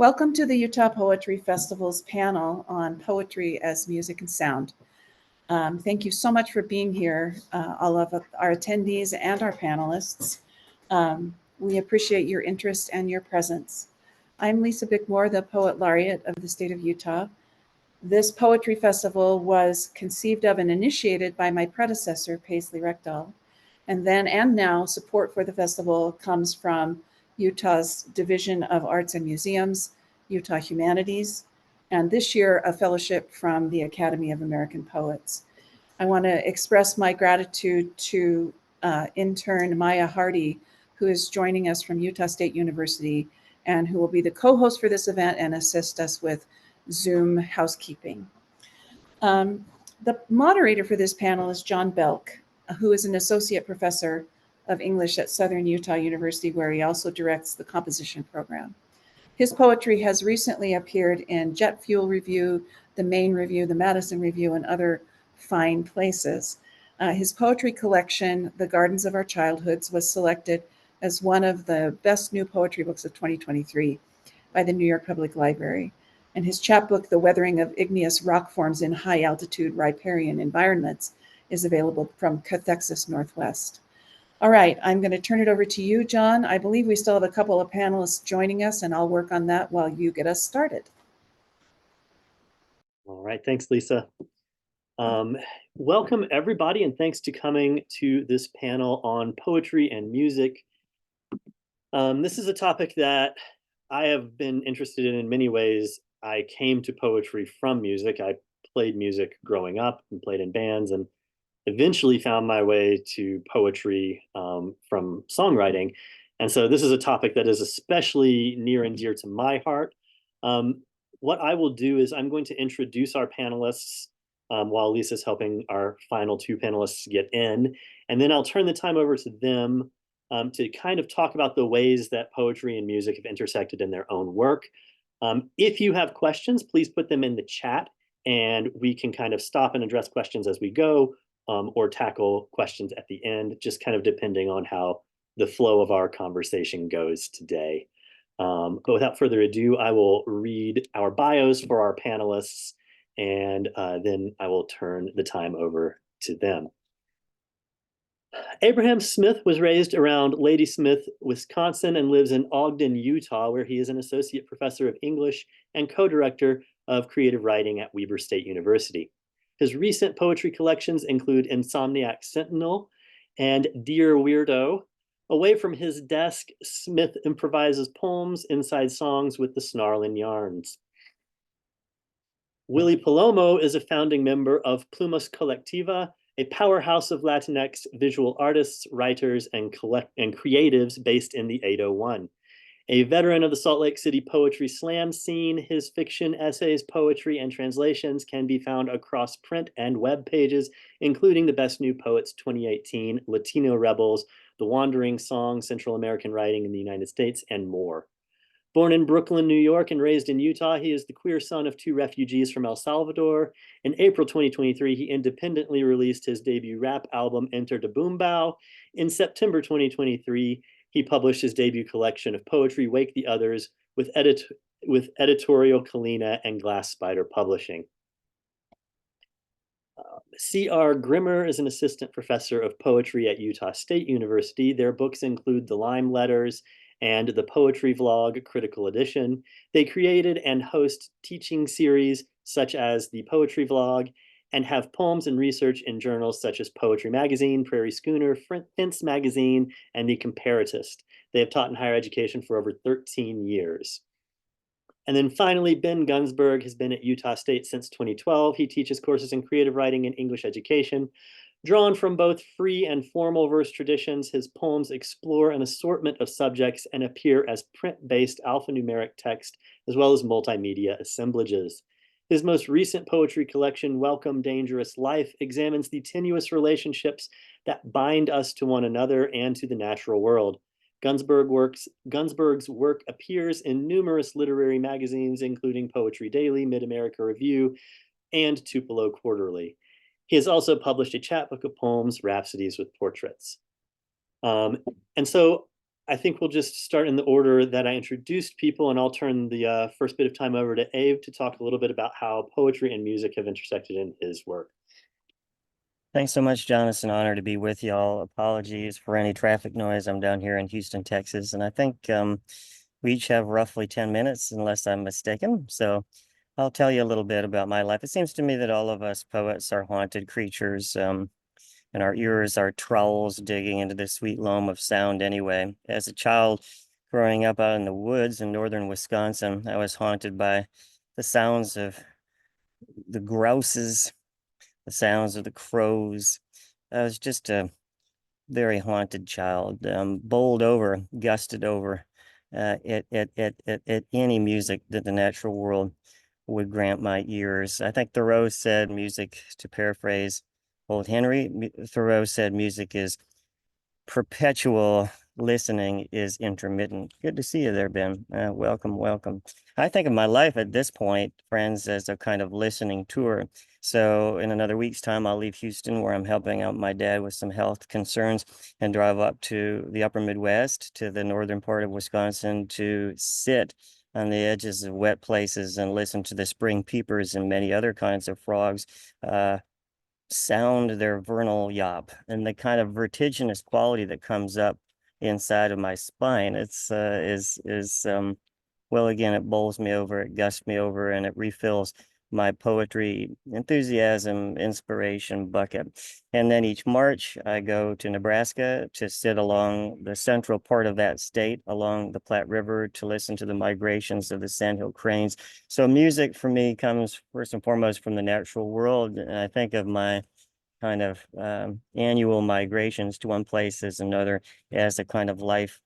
Welcome to the Utah Poetry Festival's panel on poetry as music and sound. Thank you so much for being here, all of our attendees and our panelists. We appreciate your interest and your presence. I'm Lisa Bickmore, the Poet Laureate of the state of Utah. This poetry festival was conceived of and initiated by my predecessor, Paisley Reckdahl. And then and now, support for the festival comes from Utah's Division of Arts and Museums, Utah Humanities, and this year a fellowship from the Academy of American Poets. I want to express my gratitude to intern Maya Hardy, who is joining us from Utah State University and who will be the co-host for this event and assist us with Zoom housekeeping. The moderator for this panel is John Belk, who is an associate professor of English at Southern Utah University, where he also directs the composition program. His poetry has recently appeared in Jet Fuel Review, the Maine Review, the Madison Review, and other fine places. His poetry collection, The Gardens of Our Childhoods, was selected as one of the best new poetry books of 2023 by the New York Public Library. And his chapbook, The Weathering of Igneous Rock Forms in High Altitude Riparian Environments, is available from Cathexis Northwest. All right, I'm going to turn it over to you, John. I believe we still have a couple of panelists joining us, and I'll work on that while you get us started. All right, thanks, Lisa. Welcome, everybody, and thanks to coming to this panel on poetry and music. This is a topic that I have been interested in many ways. I came to poetry from music. I played music growing up and played in bands, and eventually found my way to poetry from songwriting. And so this is a topic that is especially near and dear to my heart. What I will do is I'm going to introduce our panelists while Lisa's helping our final two panelists get in. And then I'll turn the time over to them to kind of talk about the ways that poetry and music have intersected in their own work. If you have questions, please put them in the chat and we can kind of stop and address questions as we go. Or tackle questions at the end, just kind of depending on how the flow of our conversation goes today. But without further ado, I will read our bios for our panelists, and then I will turn the time over to them. Abraham Smith was raised around Ladysmith, Wisconsin, and lives in Ogden, Utah, where he is an associate professor of English and co-director of creative writing at Weber State University. His recent poetry collections include Insomniac Sentinel and Dear Weirdo. Away from his desk, Smith improvises poems inside songs with the snarling yarns. Willy Palomo is a founding member of Plumas Collectiva, a powerhouse of Latinx visual artists, writers, and creatives based in the 801. A veteran of the Salt Lake City poetry slam scene, his fiction, essays, poetry, and translations can be found across print and web pages, including the Best New Poets 2018, Latino Rebels, The Wandering Song, Central American Writing in the United States, and more. Born in Brooklyn, New York, and raised in Utah, he is the queer son of two refugees from El Salvador. In April 2023, he independently released his debut rap album, Enter the Boom Bow. In September 2023, he published his debut collection of poetry, Wake the Others, with editorial Kalina and Glass Spider Publishing. C.R. Grimmer is an assistant professor of poetry at Utah State University. Their books include The Lime Letters and the Poetry Vlog Critical Edition. They created and host teaching series such as the Poetry Vlog and have poems and research in journals such as Poetry Magazine, Prairie Schooner, Fence Magazine, and The Comparatist. They have taught in higher education for over 13 years. And then finally, Ben Gunsberg has been at Utah State since 2012. He teaches courses in creative writing and English education. Drawn from both free and formal verse traditions, his poems explore an assortment of subjects and appear as print-based alphanumeric text, as well as multimedia assemblages. His most recent poetry collection, Welcome Dangerous Life, examines the tenuous relationships that bind us to one another and to the natural world. Gunsberg's work appears in numerous literary magazines, including Poetry Daily, Mid-America Review, and Tupelo Quarterly. He has also published a chapbook of poems, Rhapsodies with Portraits. And so I think we'll just start in the order that I introduced people, and I'll turn the first bit of time over to Abe to talk a little bit about how poetry and music have intersected in his work. Thanks so much, John. It's an honor to be with y'all. Apologies for any traffic noise. I'm down here in Houston, Texas, and I think we each have roughly 10 minutes, unless I'm mistaken. So I'll tell you a little bit about my life. It seems to me that all of us poets are haunted creatures, and our ears are trowels digging into the sweet loam of sound anyway. As a child growing up out in the woods in northern Wisconsin, I was haunted by the sounds of the grouses, the sounds of the crows. I was just a very haunted child, bowled over, gusted over at any music that the natural world would grant my ears. I think Thoreau said music, to paraphrase old Henry, Thoreau said music is perpetual, listening is intermittent. Good to see you there, Ben. Welcome, welcome. I think of my life at this point, friends, as a kind of listening tour. So in another week's time, I'll leave Houston, where I'm helping out my dad with some health concerns, and drive up to the upper Midwest, to the northern part of Wisconsin, to sit on the edges of wet places and listen to the spring peepers and many other kinds of frogs sound their vernal yawp, and the kind of vertiginous quality that comes up inside of my spine. It's is well, again, it bowls me over, it gusts me over, and it refills my poetry enthusiasm inspiration bucket. And then each March I go to Nebraska to sit along the central part of that state, along the Platte River, to listen to the migrations of the sandhill cranes. So music for me comes first and foremost from the natural world, and I think of my kind of annual migrations to one place as another as a kind of life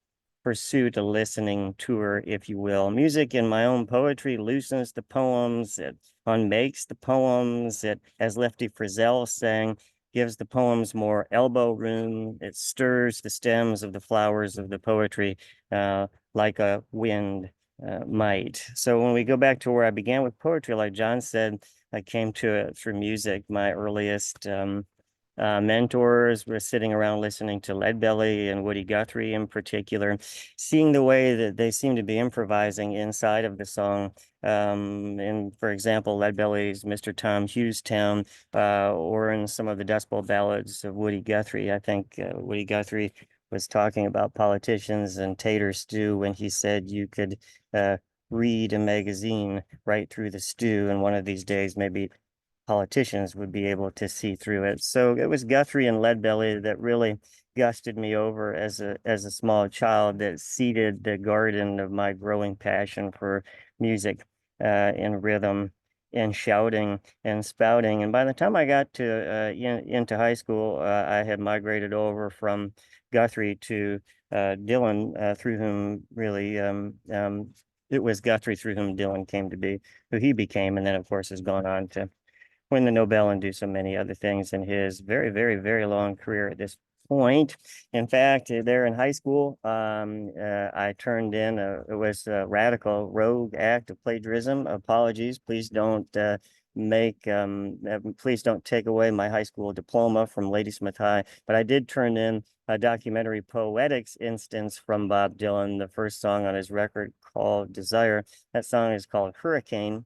pursuit, a listening tour, if you will. Music in my own poetry loosens the poems, it unmakes the poems, it, as Lefty Frizzell sang, gives the poems more elbow room, it stirs the stems of the flowers of the poetry like a wind might. So when we go back to where I began with poetry, like John said, I came to it through music. My earliest mentors were sitting around listening to Leadbelly and Woody Guthrie in particular, seeing the way that they seem to be improvising inside of the song. And for example, Leadbelly's Mr. Tom Hughes or in some of the Dust Bowl ballads of Woody Guthrie. I think Woody Guthrie was talking about politicians and tater stew when he said you could read a magazine right through the stew, and one of these days maybe politicians would be able to see through it. So it was Guthrie and Leadbelly that really gusted me over as a small child, that seeded the garden of my growing passion for music and rhythm and shouting and spouting. And by the time I got to into high school, I had migrated over from Guthrie to Dylan, through whom really it was Guthrie through whom Dylan came to be, who he became, and then of course has gone on to win the Nobel and do so many other things in his very, very, very long career at this point. In fact, there in high school, I turned in it was a radical rogue act of plagiarism. Apologies. Please don't please don't take away my high school diploma from Ladysmith High. But I did turn in a documentary poetics instance from Bob Dylan, the first song on his record called Desire. That song is called Hurricane.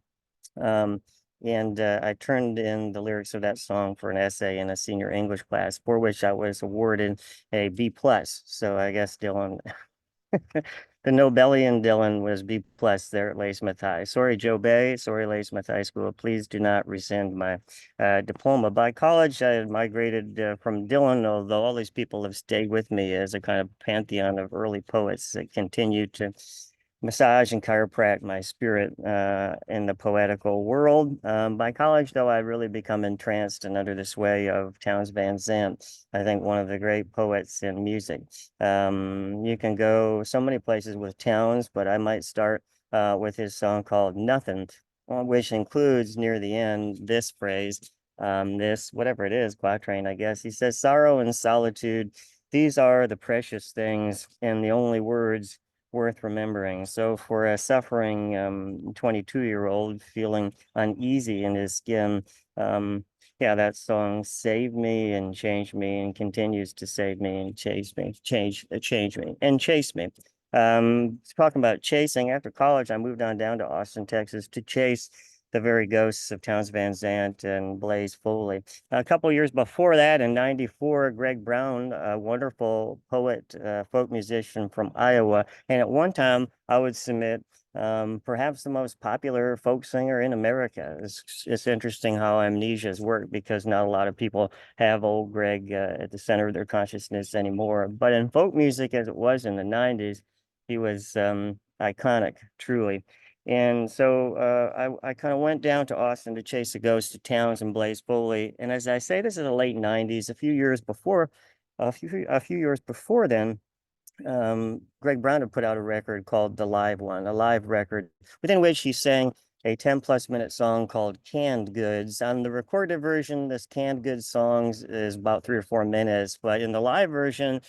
Um, and I turned in the lyrics of that song for an essay in a senior English class, for which I was awarded a B plus. So I guess Dylan, the Nobelian Dylan was B plus there at Ladysmith High. Sorry, Joe Bay. Sorry, Ladysmith High School. Please do not rescind my diploma. By college, I had migrated from Dylan, although all these people have stayed with me as a kind of pantheon of early poets that continue to massage and chiropract my spirit in the poetical world. By college, though, I'd really become entranced and under the sway of Townes Van Zandt, I think one of the great poets in music. You can go so many places with Townes, but I might start with his song called Nothing, which includes near the end this phrase, this, whatever it is, quatrain, I guess. He says, sorrow and solitude, these are the precious things and the only words worth remembering. So for a suffering 22-year-old feeling uneasy in his skin, Yeah, that song saved me and changed me and continues to save me and change me and chase me. Talking about chasing, after college, I moved on down to Austin, Texas to chase the very ghosts of Towns Van Zandt and Blaze Foley. A couple years before that, in '94, Greg Brown, a wonderful poet, folk musician from Iowa, and at one time I would submit perhaps the most popular folk singer in America. It's interesting how amnesias work because not a lot of people have old Greg at the center of their consciousness anymore. But in folk music, as it was in the '90s, he was iconic, truly. And so I kind of went down to Austin to chase the ghost of Towns and Blaze Foley. And as I say, this is the late '90s, a few years before then, Greg Brown had put out a record called The Live One, a live record within which he sang a 10-plus minute song called Canned Goods. On the recorded version, this Canned Goods songs is about 3 or 4 minutes, but in the live version,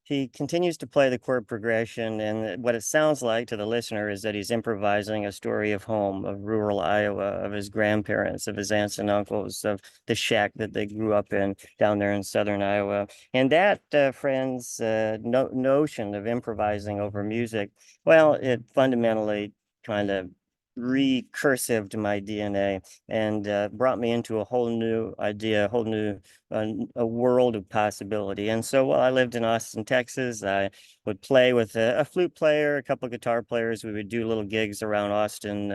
he continues to play the chord progression, and what it sounds like to the listener is that he's improvising a story of home, of rural Iowa, of his grandparents, of his aunts and uncles, of the shack that they grew up in down there in southern Iowa. And that, friends, notion of improvising over music, well, it fundamentally kind of recursived my DNA and brought me into a whole new idea, a whole new a world of possibility. And so while I lived in Austin, Texas, I would play with a flute player, a couple of guitar players. We would do little gigs around Austin,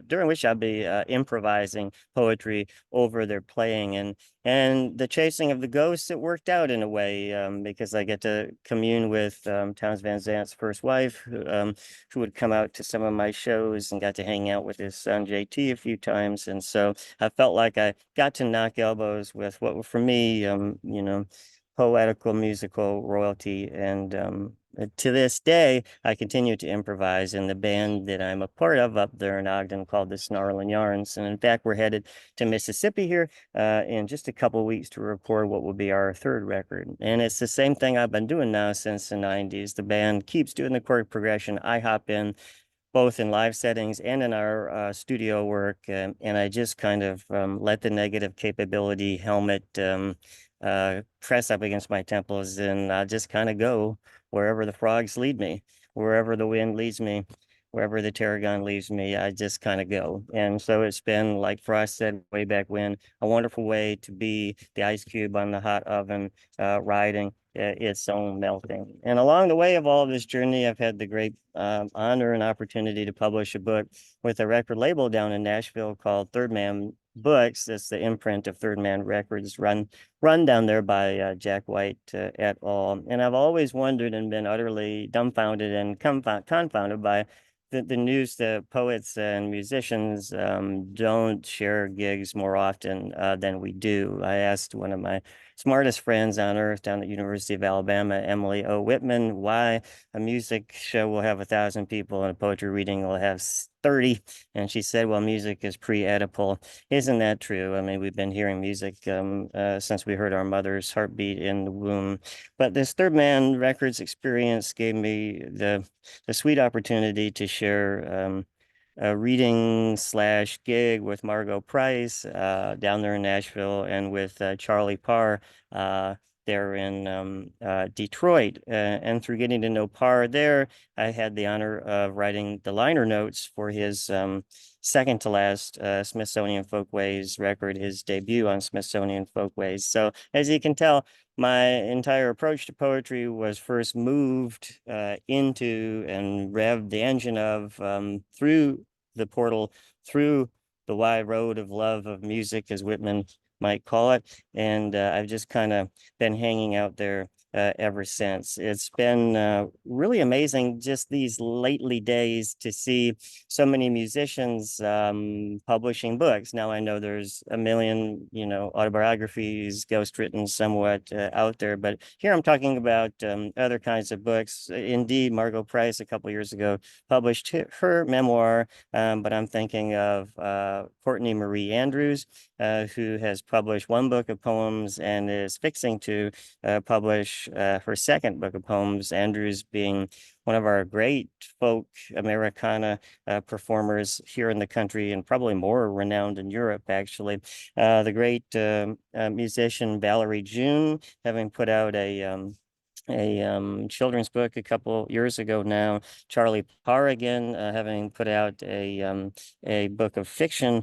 during which I'd be improvising poetry over their playing. And the chasing of the ghosts, it worked out in a way because I get to commune with Towns Van Zandt's first wife, who would come out to some of my shows and got to hang out with his son JT a few times. And so I felt like I got to knock elbows with what were for me, poetical musical royalty. And to this day, I continue to improvise in the band that I'm a part of up there in Ogden called the Snarlin' Yarns. And in fact, we're headed to Mississippi here in just a couple of weeks to record what will be our third record. And it's the same thing I've been doing now since the '90s. The band keeps doing the chord progression. I hop in both in live settings and in our studio work. And I just kind of let the negative capability helmet press up against my temples, and I just kind of go wherever the frogs lead me, wherever the wind leads me, wherever the tarragon leads me, I just kind of go. And so it's been, like Frost said way back when, a wonderful way to be the ice cube on the hot oven, riding its own melting. And along the way of all of this journey, I've had the great honor and opportunity to publish a book with a record label down in Nashville called Third Man Books. That's the imprint of Third Man Records, run down there by Jack White et al. And I've always wondered and been utterly dumbfounded and confounded by the news that poets and musicians don't share gigs more often than we do. I asked one of my smartest friends on earth down at University of Alabama, Emily O. Whitman, why a music show will have 1,000 people and a poetry reading will have 30. And she said, well, music is pre-Oedipal. Isn't that true? I mean, we've been hearing music since we heard our mother's heartbeat in the womb. But this Third Man Records experience gave me the sweet opportunity to share a reading slash gig with Margot Price down there in Nashville, and with Charlie Parr there in Detroit. And through getting to know Parr there, I had the honor of writing the liner notes for his second to last Smithsonian Folkways record, his debut on Smithsonian Folkways. So as you can tell, my entire approach to poetry was first moved into and revved the engine of through the portal, through the wide road of love of music, as Whitman might call it. And I've just kind of been hanging out there ever since. It's been really amazing just these lately days to see so many musicians publishing books. Now I know there's a million, autobiographies, ghost written somewhat out there, but here I'm talking about other kinds of books. Indeed, Margot Price a couple years ago published her memoir, but I'm thinking of Courtney Marie Andrews, who has published one book of poems and is fixing to publish publish her second book of poems, Andrews being one of our great folk Americana performers here in the country, and probably more renowned in Europe, actually. The great musician Valerie June, having put out a children's book a couple years ago now. Charlie Parr again, having put out a book of fiction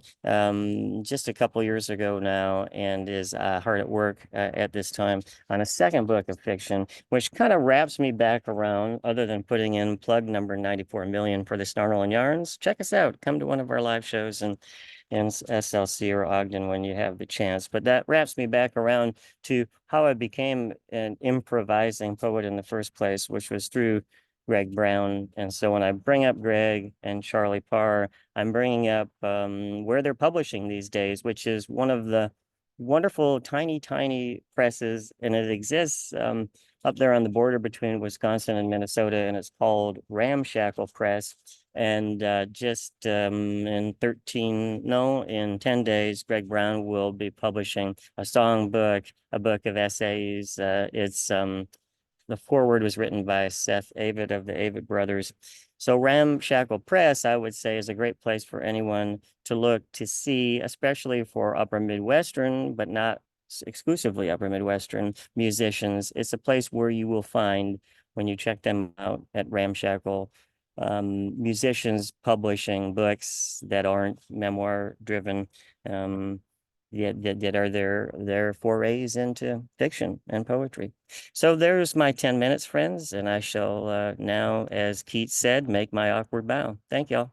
just a couple years ago now, and is hard at work at this time on a second book of fiction, which kind of wraps me back around. Other than putting in plug number 94 million for the Snarl and Yarns, check us out. Come to one of our live shows in SLC or Ogden when you have the chance. But that wraps me back around to how I became an improvising poet in the first place, which was through Greg Brown. And so when I bring up Greg and Charlie Parr, I'm bringing up where they're publishing these days, which is one of the wonderful tiny presses, and it exists up there on the border between Wisconsin and Minnesota, and it's called Ramshackle Press. And just in 10 days, Greg Brown will be publishing a songbook, a book of essays. The foreword was written by Seth Avett of the Avett Brothers. So Ramshackle Press, I would say, is a great place for anyone to look to see, especially for upper Midwestern, but not exclusively upper Midwestern musicians. It's a place where you will find, when you check them out at Ramshackle, musicians publishing books that aren't memoir driven, that are their forays into fiction and poetry. So there's my 10 minutes, friends, and I shall now, as Keats said, make my awkward bow. Thank y'all.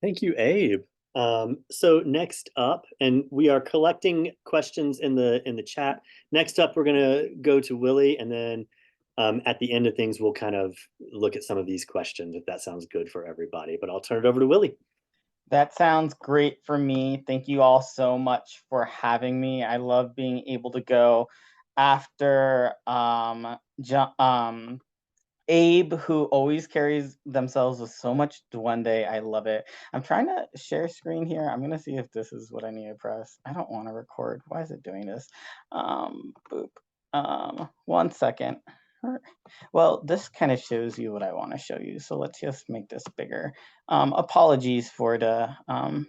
Thank you, Abe. So next up, and we are collecting questions in the chat. Next up, we're gonna go to Willy, and then at the end of things, we'll kind of look at some of these questions, if that sounds good for everybody. But I'll turn it over to Willy. That sounds great for me. Thank you all so much for having me. I love being able to go after Abe, who always carries themselves with so much duende. I love it. I'm trying to share screen here. I'm gonna see if this is what I need to press. I don't want to record. Why is it doing this? Boop. 1 second. Well, this kind of shows you what I want to show you. So let's just make this bigger. Apologies for the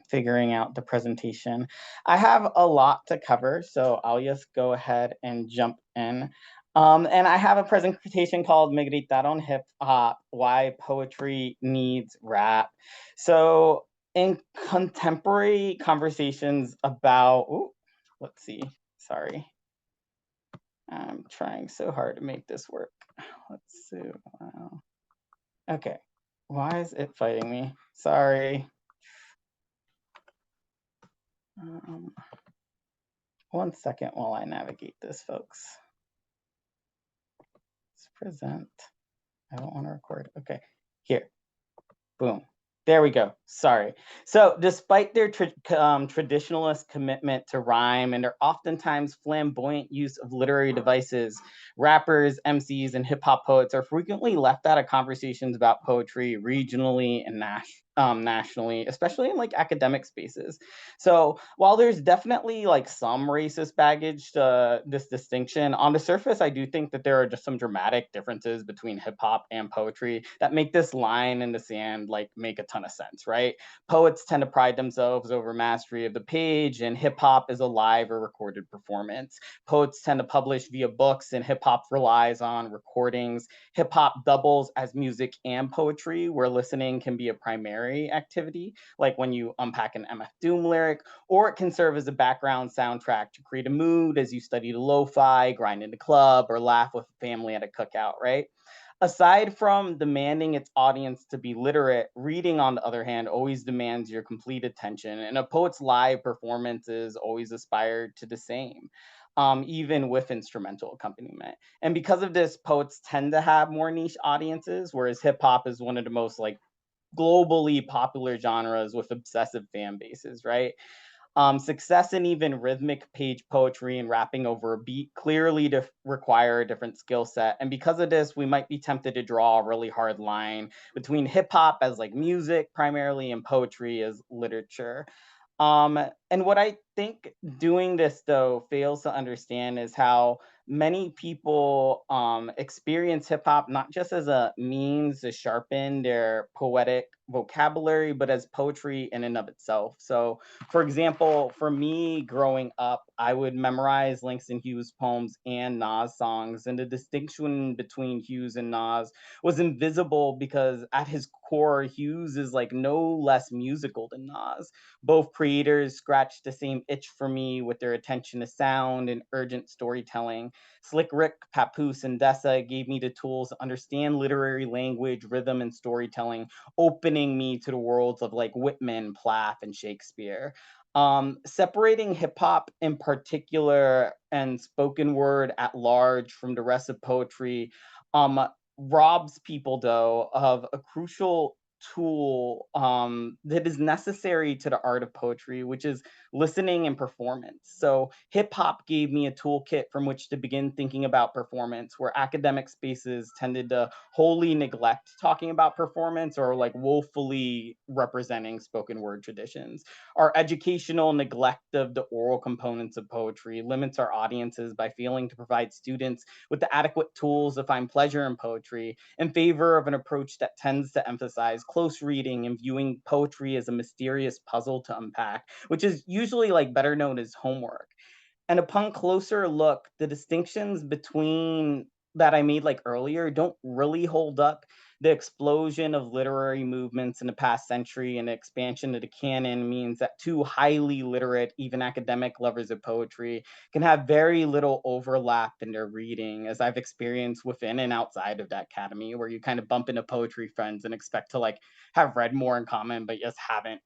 figuring out the presentation. I have a lot to cover, so I'll just go ahead and jump in. And I have a presentation called Me Gritaron Hip Hop, Why Poetry Needs Rap. So in contemporary conversations about, let's see, sorry. I'm trying so hard to make this work. Let's see. Wow. Okay. Why is it fighting me? Sorry. 1 second while I navigate this, folks. Let's present. I don't want to record. Okay. Here. Boom. There we go. Sorry. So despite their traditionalist commitment to rhyme and their oftentimes flamboyant use of literary devices, rappers, MCs, and hip hop poets are frequently left out of conversations about poetry regionally and nationally, especially in like academic spaces. So while there's definitely like some racist baggage to this distinction, on the surface, I do think that there are just some dramatic differences between hip hop and poetry that make this line in the sand like make a ton of sense, right? Poets tend to pride themselves over mastery of the page, and hip hop is a live or recorded performance. Poets tend to publish via books, and hip hop relies on recordings. Hip hop doubles as music and poetry, where listening can be a primary activity, like when you unpack an MF Doom lyric, or it can serve as a background soundtrack to create a mood as you study the lo-fi, grind in the club, or laugh with family at a cookout, right? Aside from demanding its audience to be literate, reading, on the other hand, always demands your complete attention, and a poet's live performances always aspire to the same, even with instrumental accompaniment. And because of this, poets tend to have more niche audiences, whereas hip hop is one of the most like globally popular genres with obsessive fan bases, right? Success in even rhythmic page poetry and rapping over a beat clearly require a different skill set. And because of this, we might be tempted to draw a really hard line between hip hop as like music primarily and poetry as literature. And And what I think doing this though fails to understand is how many people experience hip hop not just as a means to sharpen their poetic vocabulary, but as poetry in and of itself. So, for example, for me growing up, I would memorize Langston Hughes poems and Nas songs, and the distinction between Hughes and Nas was invisible because at his core, Hughes is like no less musical than Nas. Both creators scratched the same itch for me with their attention to sound and urgent storytelling. Slick Rick, Papoose, and Dessa gave me the tools to understand literary language, rhythm, and storytelling, opening me to the worlds of like Whitman, Plath, and Shakespeare. Separating hip hop in particular and spoken word at large from the rest of poetry um, robs people, though, of a crucial tool that is necessary to the art of poetry, which is listening and performance. So, hip hop gave me a toolkit from which to begin thinking about performance, where academic spaces tended to wholly neglect talking about performance or like woefully representing spoken word traditions. Our educational neglect of the oral components of poetry limits our audiences by failing to provide students with the adequate tools to find pleasure in poetry in favor of an approach that tends to emphasize close reading and viewing poetry as a mysterious puzzle to unpack, which is usually like better known as homework. And upon closer look, the distinctions between that I made like earlier don't really hold up. The explosion of literary movements in the past century and the expansion of the canon means that two highly literate, even academic lovers of poetry can have very little overlap in their reading, as I've experienced within and outside of that academy, where you kind of bump into poetry friends and expect to like have read more in common, but just haven't.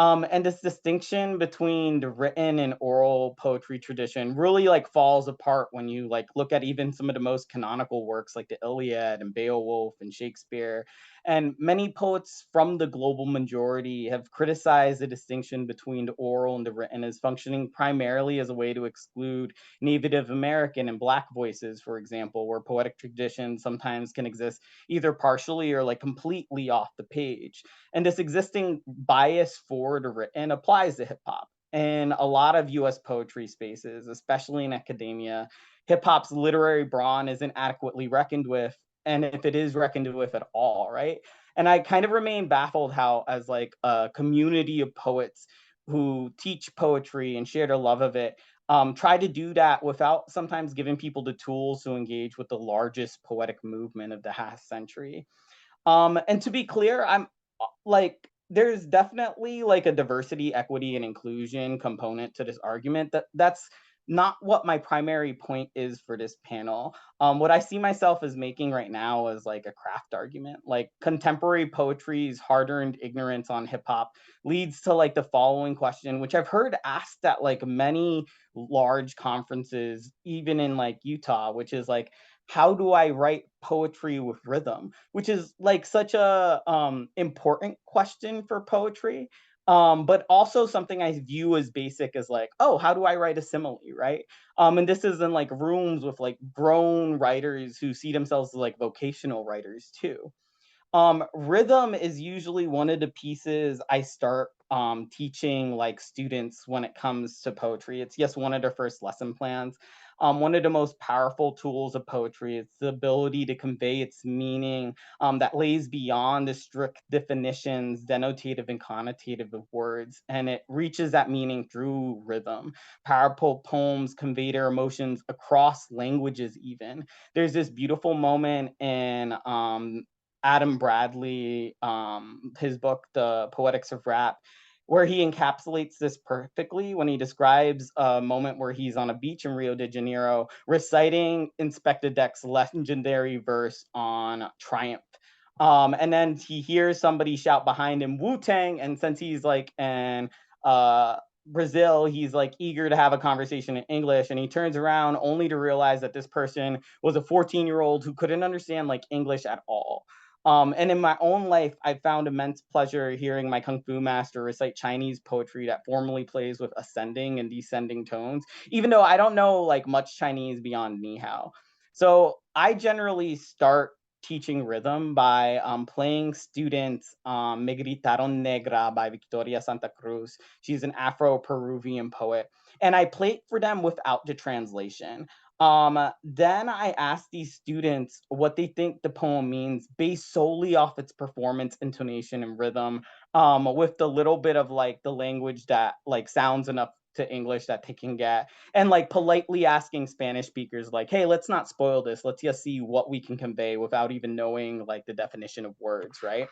And this distinction between the written and oral poetry tradition really like falls apart when you like look at even some of the most canonical works like the Iliad and Beowulf and Shakespeare. And many poets from the global majority have criticized the distinction between the oral and the written as functioning primarily as a way to exclude Native American and Black voices, for example, where poetic traditions sometimes can exist either partially or like completely off the page. And this existing bias for the written applies to hip hop. In a lot of US poetry spaces, especially in academia, hip hop's literary brawn isn't adequately reckoned with. And if it is reckoned with at all, right? And I kind of remain baffled how, as like a community of poets who teach poetry and share their love of it, try to do that without sometimes giving people the tools to engage with the largest poetic movement of the past century. And to be clear, I'm like, there's definitely like a diversity, equity, and inclusion component to this argument. That's not what my primary point is for this panel. What I see myself as making right now is like a craft argument. Like contemporary poetry's hard-earned ignorance on hip hop leads to like the following question, which I've heard asked at like many large conferences, even in like Utah, which is like, how do I write poetry with rhythm? Which is like such a important question for poetry, but also something I view as basic as like, oh, how do I write a simile, right? And this is in like rooms with like grown writers who see themselves as like vocational writers too. Rhythm is usually one of the pieces I start teaching like students when it comes to poetry. It's yes, one of their first lesson plans. One of the most powerful tools of poetry is the ability to convey its meaning that lays beyond the strict definitions, denotative and connotative of words, and it reaches that meaning through rhythm. Powerful poems convey their emotions across languages. Even there's this beautiful moment in Adam Bradley, his book, The Poetics of Rap, where he encapsulates this perfectly when he describes a moment where he's on a beach in Rio de Janeiro reciting Inspector Deck's legendary verse on Triumph. And then he hears somebody shout behind him, Wu Tang. And since he's like in Brazil, he's like eager to have a conversation in English. And he turns around only to realize that this person was a 14-year-old who couldn't understand like English at all. And in my own life, I found immense pleasure hearing my Kung Fu master recite Chinese poetry that formally plays with ascending and descending tones, even though I don't know like much Chinese beyond ni hao. So I generally start teaching rhythm by playing students Me Gritaron Negra by Victoria Santa Cruz. She's an Afro-Peruvian poet. And I played for them without the translation. Then I asked these students what they think the poem means based solely off its performance, intonation, and rhythm, with the little bit of like the language that like sounds enough to English that they can get, and like politely asking Spanish speakers like, hey, let's not spoil this. Let's just see what we can convey without even knowing like the definition of words, right?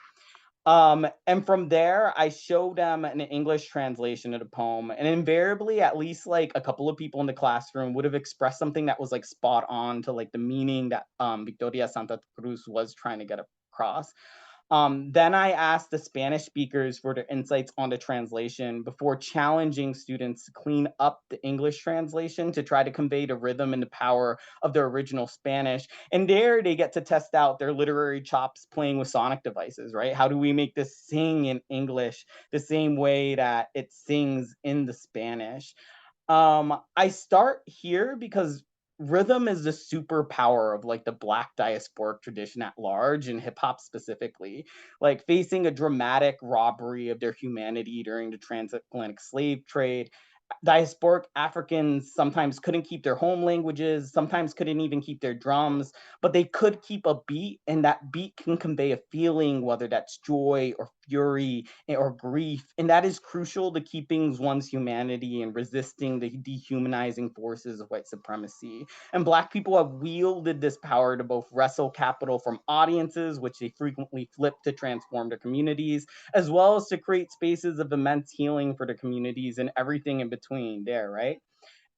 And from there, I showed them an English translation of the poem, and invariably, at least like a couple of people in the classroom would have expressed something that was like spot on to like the meaning that Victoria Santa Cruz was trying to get across. Then I asked the Spanish speakers for their insights on the translation before challenging students to clean up the English translation to try to convey the rhythm and the power of the original Spanish. And there they get to test out their literary chops playing with sonic devices, right? How do we make this sing in English the same way that it sings in the Spanish? I start here because rhythm is the superpower of like the Black diasporic tradition at large and hip hop specifically. Like facing a dramatic robbery of their humanity during the transatlantic slave trade, diasporic Africans sometimes couldn't keep their home languages, sometimes couldn't even keep their drums, but they could keep a beat, and that beat can convey a feeling, whether that's joy or fury or grief. And that is crucial to keeping one's humanity and resisting the dehumanizing forces of white supremacy. And Black people have wielded this power to both wrestle capital from audiences, which they frequently flip to transform their communities, as well as to create spaces of immense healing for the communities and everything in between there, right?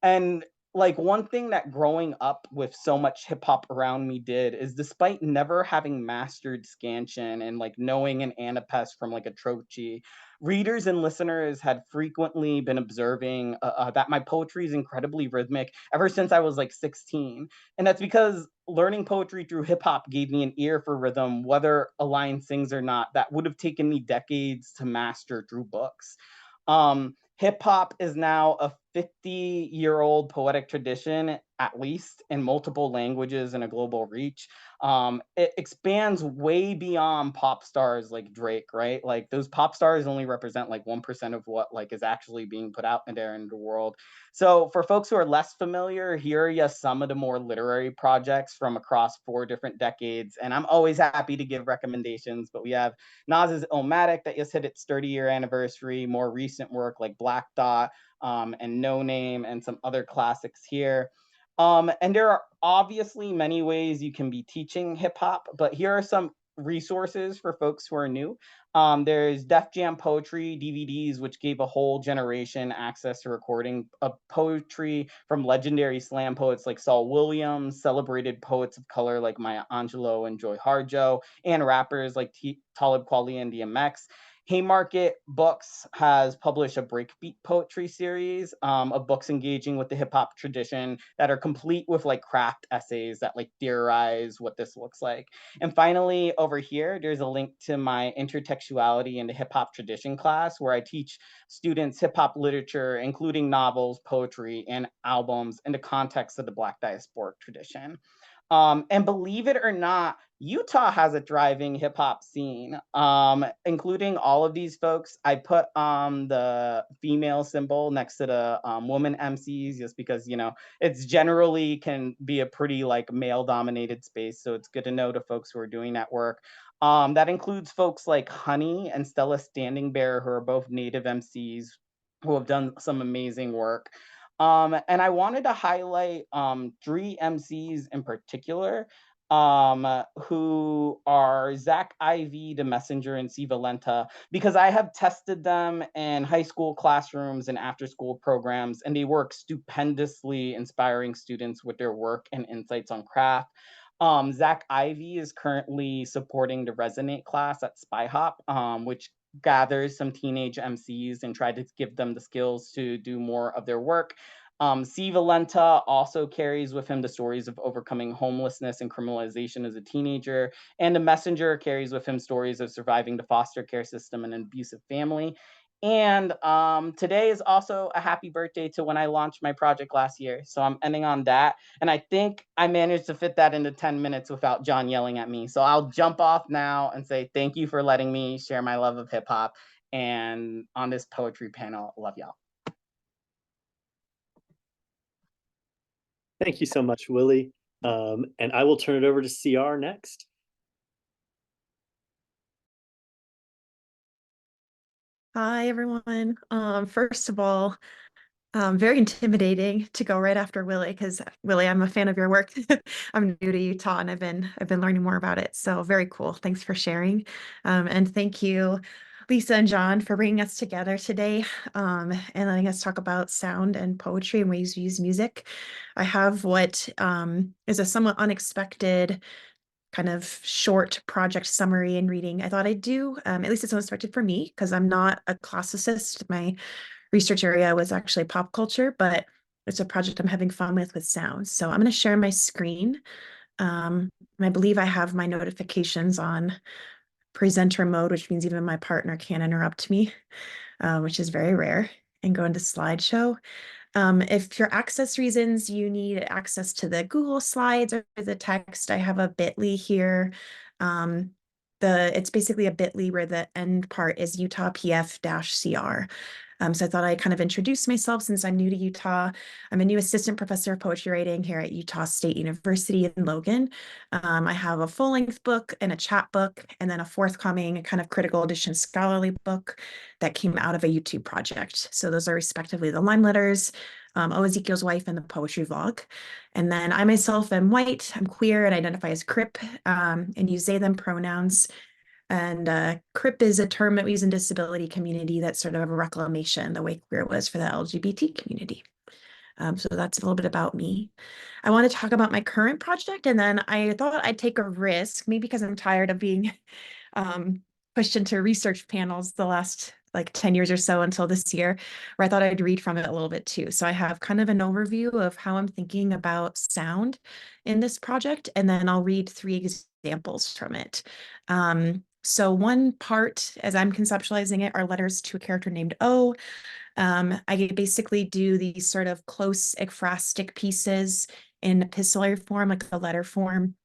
And like one thing that growing up with so much hip hop around me did is, despite never having mastered scansion and like knowing an anapest from like a trochee, readers and listeners had frequently been observing that my poetry is incredibly rhythmic ever since I was like 16. And that's because learning poetry through hip hop gave me an ear for rhythm, whether a line sings or not, that would have taken me decades to master through books. Hip hop is now a 50-year-old poetic tradition, at least in multiple languages and a global reach. It expands way beyond pop stars like Drake, right? Like those pop stars only represent like 1% of what like is actually being put out there in the world. So for folks who are less familiar, here are just some of the more literary projects from across 4 different decades. And I'm always happy to give recommendations, but we have Nas's Illmatic that just hit its 30-year anniversary, more recent work like Black Dot, and No Name, and some other classics here. And there are obviously many ways you can be teaching hip hop, but here are some resources for folks who are new. There's Def Jam Poetry DVDs, which gave a whole generation access to recording of poetry from legendary slam poets like Saul Williams, celebrated poets of color like Maya Angelou and Joy Harjo, and rappers like Talib Kweli and DMX. Haymarket Books has published a breakbeat poetry series of books engaging with the hip hop tradition that are complete with like craft essays that like theorize what this looks like. And finally, over here, there's a link to my intertextuality in the hip hop tradition class, where I teach students hip hop literature, including novels, poetry, and albums in the context of the Black diasporic tradition. And believe it or not, Utah has a thriving hip hop scene, including all of these folks. I put the female symbol next to the woman MCs just because, you know, it's generally can be a pretty like male dominated space. So it's good to know the folks who are doing that work. That includes folks like Honey and Stella Standing Bear, who are both native MCs who have done some amazing work. And I wanted to highlight 3 MCs in particular, who are Zach Ivy, the Messenger, and C. Valenta, because I have tested them in high school classrooms and after school programs, and they work stupendously inspiring students with their work and insights on craft. Zach Ivy is currently supporting the Resonate class at Spy Hop, which gathers some teenage MCs and try to give them the skills to do more of their work. C. Valenta also carries with him the stories of overcoming homelessness and criminalization as a teenager. And the Messenger carries with him stories of surviving the foster care system and an abusive family. And today is also a happy birthday to when I launched my project last year. So I'm ending on that. And I think I managed to fit that into 10 minutes without John yelling at me. So I'll jump off now and say thank you for letting me share my love of hip hop and on this poetry panel. Love y'all. Thank you so much, Willy. And I will turn it over to CR next. Hi, everyone. First of all, very intimidating to go right after Willy because Willy, I'm a fan of your work. I'm new to Utah and I've been learning more about it. So very cool. Thanks for sharing. And thank you, Lisa and John, for bringing us together today and letting us talk about sound and poetry and ways we use music. I have what is a somewhat unexpected kind of short project summary and reading I thought I'd do. At least it's unexpected for me because I'm not a classicist. My research area was actually pop culture, but it's a project I'm having fun with sound. So I'm going to share my screen. And I believe I have my notifications on presenter mode, which means even my partner can't interrupt me, which is very rare, and go into slideshow. If for access reasons you need access to the Google Slides or the text, I have a bit.ly here. It's basically a bit.ly where the end part is Utah PF-CR. So I thought I'd kind of introduce myself since I'm new to Utah. I'm a new assistant professor of poetry writing here at Utah State University in Logan. I have a full-length book and a chat book, and then a forthcoming kind of critical edition scholarly book that came out of a YouTube project. So those are respectively the Lime Letters, Oh Ezekiel's Wife, and the Poetry Vlog. And then I myself am white, I'm queer, and identify as Crip, and use they, them pronouns. And CRIP is a term that we use in disability community that's sort of a reclamation the way queer was for the LGBT community. So that's a little bit about me. I want to talk about my current project, and then I thought I'd take a risk, maybe because I'm tired of being pushed into research panels the last like 10 years or so until this year, where I thought I'd read from it a little bit too. So I have kind of an overview of how I'm thinking about sound in this project, and then I'll read 3 examples from it. So one part, as I'm conceptualizing it, are letters to a character named O. I basically do these sort of close ekphrastic pieces in epistolary form, like a letter form,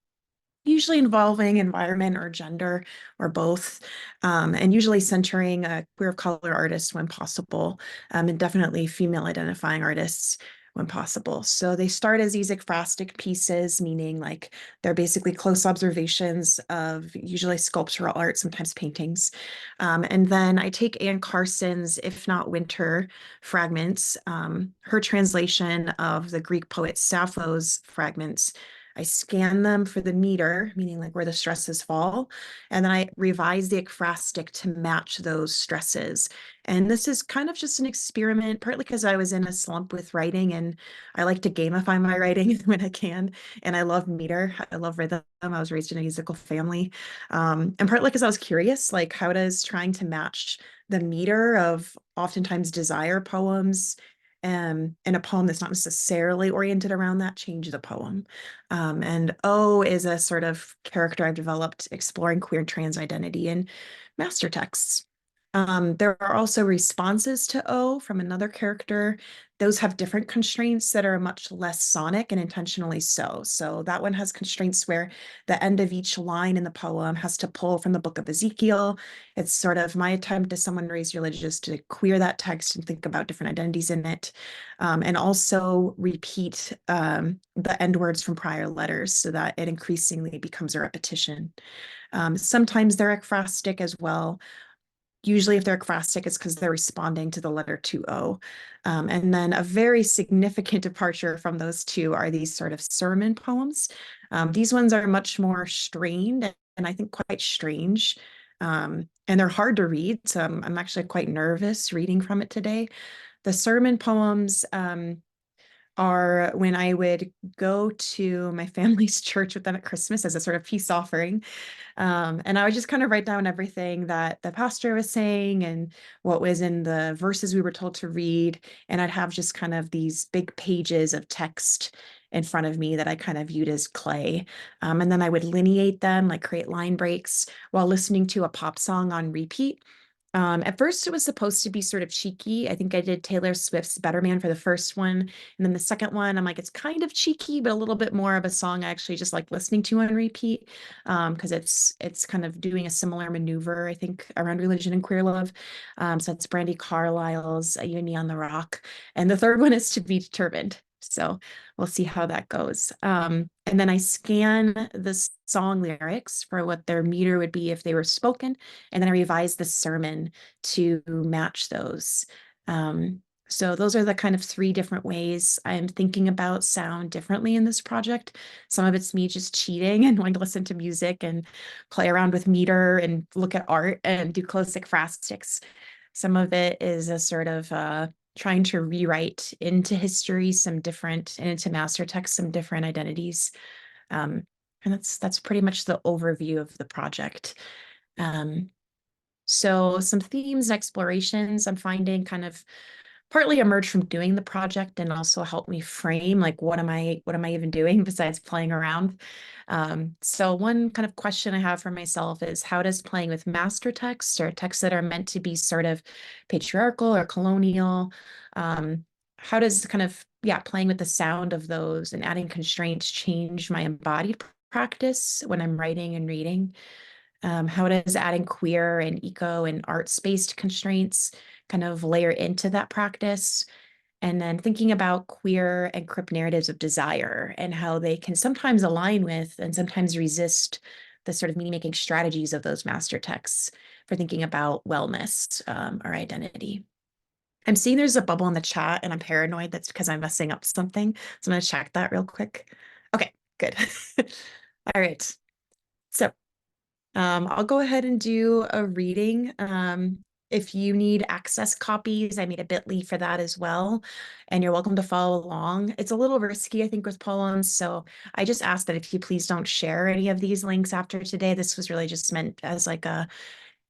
usually involving environment or gender or both, and usually centering a queer of color artist when possible, and definitely female identifying artists when possible. So they start as these ekphrastic pieces, meaning like they're basically close observations of usually sculptural art, sometimes paintings. And then I take Anne Carson's If Not Winter fragments, her translation of the Greek poet Sappho's fragments. I scan them for the meter, meaning like where the stresses fall, and then I revise the ekphrastic to match those stresses. And this is kind of just an experiment, partly because I was in a slump with writing and I like to gamify my writing when I can. And I love meter, I love rhythm. I was raised in a musical family. And partly because I was curious, like how does trying to match the meter of oftentimes desire poems in a poem that's not necessarily oriented around that change the poem. And O is a sort of character I've developed exploring queer and trans identity in master texts. There are also responses to O from another character. Those have different constraints that are much less sonic and intentionally so. So that one has constraints where the end of each line in the poem has to pull from the book of Ezekiel. It's sort of my attempt as someone raised religious to queer that text and think about different identities in it, and also repeat the end words from prior letters so that it increasingly becomes a repetition. Sometimes they're ekphrastic as well. Usually if they're ekphrastic, it's because they're responding to the letter 2O. And then a very significant departure from those two are these sort of sermon poems. These ones are much more strained and I think quite strange. And they're hard to read, so I'm actually quite nervous reading from it today. The sermon poems are when I would go to my family's church with them at Christmas as a sort of peace offering. And I would just kind of write down everything that the pastor was saying and what was in the verses we were told to read. And I'd have just kind of these big pages of text in front of me that I kind of viewed as clay. And then I would lineate them, like create line breaks while listening to a pop song on repeat. At first, it was supposed to be sort of cheeky. I think I did Taylor Swift's Better Man for the first one. And then the second one, I'm like, it's kind of cheeky, but a little bit more of a song I actually just like listening to on repeat. Because it's kind of doing a similar maneuver, I think, around religion and queer love. So it's Brandi Carlile's You and Me on the Rock. And the third one is To Be Determined. So we'll see how that goes. And then I scan the song lyrics for what their meter would be if they were spoken. And then I revise the sermon to match those. So those are the kind of three different ways I'm thinking about sound differently in this project. Some of it's me just cheating and wanting to listen to music and play around with meter and look at art and do close ekphrastic. Some of it is a sort of trying to rewrite into history some different, and into master text some different identities. And that's pretty much the overview of the project. So some themes and explorations I'm finding kind of partly emerged from doing the project and also helped me frame like what am I even doing besides playing around. So one kind of question I have for myself is, how does playing with master texts or texts that are meant to be sort of patriarchal or colonial, how does kind of playing with the sound of those and adding constraints change my embodied practice when I'm writing and reading? How does adding queer and eco and arts-based constraints kind of layer into that practice? And then thinking about queer and crypt narratives of desire and how they can sometimes align with and sometimes resist the sort of meaning-making strategies of those master texts for thinking about wellness or identity. I'm seeing there's a bubble in the chat and I'm paranoid that's because I'm messing up something. So I'm going to check that real quick. Okay, good. All right. So I'll go ahead and do a reading. If you need access copies, I made a bit.ly for that as well, and you're welcome to follow along. It's a little risky, I think, with poems, so I just ask that if you please don't share any of these links after today. This was really just meant as like a,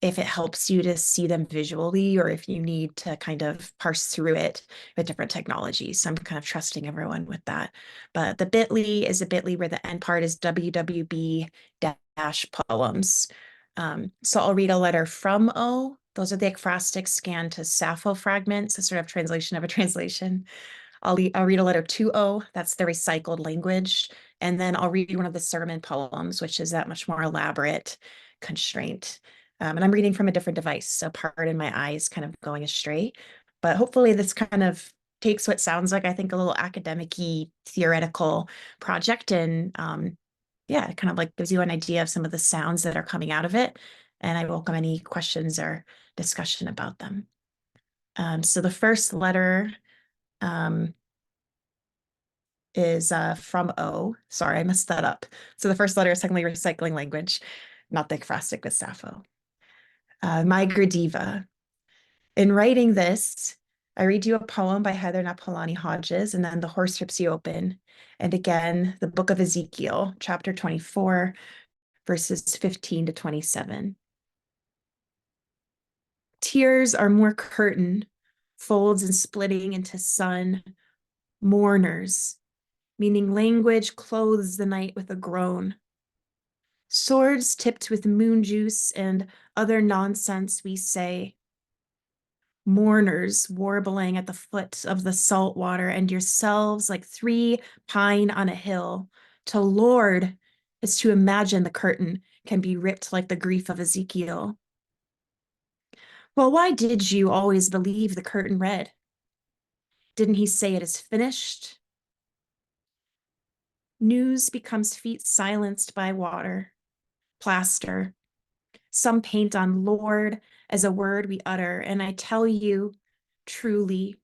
if it helps you to see them visually, or if you need to kind of parse through it with different technologies. So I'm kind of trusting everyone with that. But the bit.ly is a bit.ly where the end part is www-poems. So I'll read a letter from O. Those are the ekphrastic scanned to Sappho fragments, a sort of translation of a translation. I'll read a letter to O. That's the recycled language. And then I'll read one of the sermon poems, which is that much more elaborate constraint. And I'm reading from a different device, so pardon my eyes kind of going astray. But hopefully this kind of takes what sounds like, I think, a little academic-y theoretical project and it kind of like gives you an idea of some of the sounds that are coming out of it. And I welcome any questions or discussion about them. So the first letter is from O. Sorry, I messed that up. So the first letter is technically recycling language, not the ekphrastic with Sappho. My Gradiva. In writing this, I read you a poem by Heather Napolani Hodges, and then The Horse Rips You Open. And again, the book of Ezekiel, chapter 24, verses 15 to 27. Tears are more curtain, folds and splitting into sun, mourners, meaning language clothes the night with a groan. Swords tipped with moon juice and other nonsense we say. Mourners warbling at the foot of the salt water, and yourselves like three pine on a hill. To lord is to imagine the curtain can be ripped like the grief of Ezekiel. Well, why did you always believe the curtain read? Didn't he say it is finished? News becomes feet silenced by water, plaster. Some paint on Lord as a word we utter, and I tell you, truly,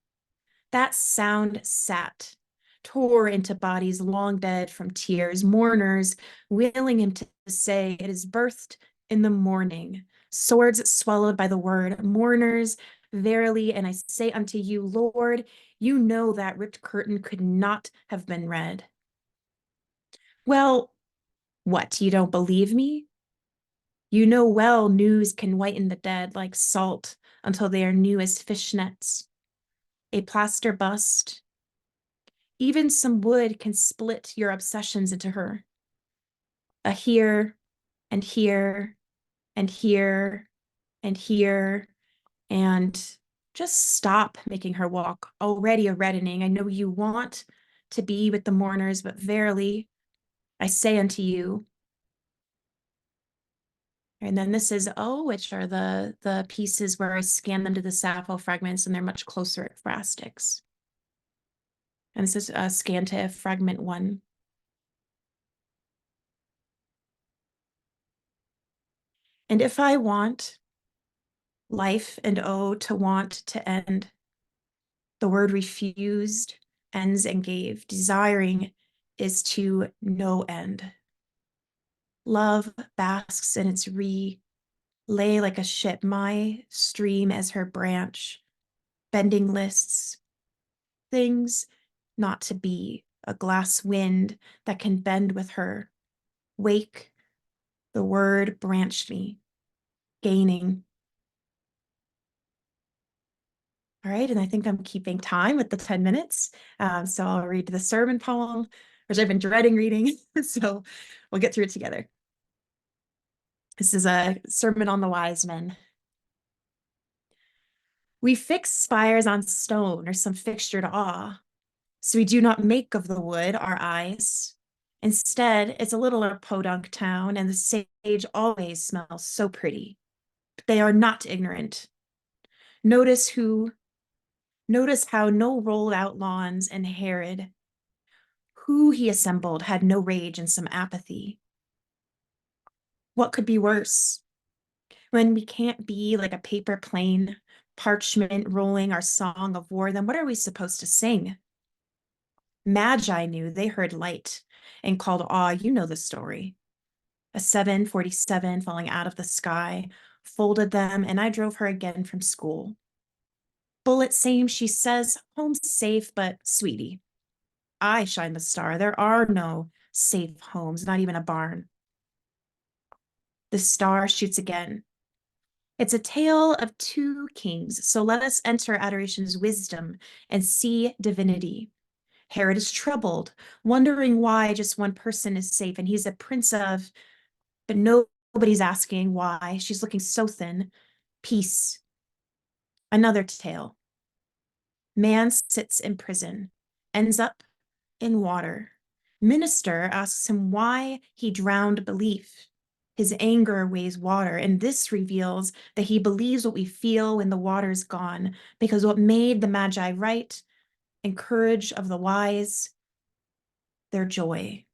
that sound sat, tore into bodies long dead from tears, mourners willing him to say it is birthed in the morning, swords swallowed by the word, mourners, verily, and I say unto you, Lord, you know that ripped curtain could not have been read. Well, what, you don't believe me? You know well news can whiten the dead like salt until they are new as fishnets. A plaster bust. Even some wood can split your obsessions into her. A here and here and here and here and just stop making her walk, already a reddening. I know you want to be with the mourners, but verily, I say unto you. And then this is O, which are the pieces where I scan them to the Sappho fragments, and they're much closer at phrastics. And this is scan to fragment 1. And if I want life and O to want to end, the word refused ends and gave. Desiring is to no end. Love basks in its lay like a ship, my stream as her branch, bending lists, things not to be, a glass wind that can bend with her. Wake, the word branched me, gaining. All right, and I think I'm keeping time with the 10 minutes. So I'll read the sermon poem, which I've been dreading reading. So we'll get through it together. This is a sermon on the wise men. We fix spires on stone or some fixture to awe, so we do not make of the wood our eyes. Instead, it's a littler podunk town, and the sage always smells so pretty. But they are not ignorant. Notice how no rolled out lawns and Herod, who he assembled, had no rage and some apathy. What could be worse? When we can't be like a paper plane, parchment rolling our song of war, then what are we supposed to sing? Magi knew, they heard light and called awe. You know the story. A 747 falling out of the sky, folded them, and I drove her again from school. Bullet same, she says, home safe, but sweetie, I shine the star. There are no safe homes, not even a barn. The star shoots again. It's a tale of 2 kings, so let us enter adoration's wisdom and see divinity. Herod is troubled, wondering why just one person is safe, and he's a prince of, but nobody's asking why. She's looking so thin. Peace. Another tale. Man sits in prison, ends up in water. Minister asks him why he drowned belief. His anger weighs water, and this reveals that he believes what we feel when the water's gone, because what made the Magi right and courage of the wise, their joy.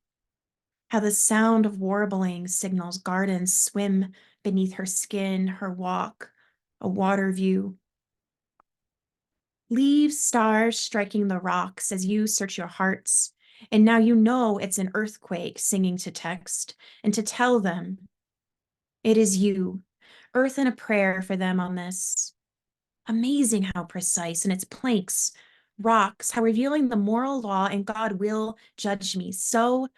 How the sound of warbling signals gardens swim beneath her skin, her walk, a water view. Leaves, stars striking the rocks as you search your hearts, and now you know it's an earthquake singing to text, and to tell them it is you, earth and a prayer for them on this. Amazing how precise, and its planks, rocks, how revealing the moral law, and God will judge me. So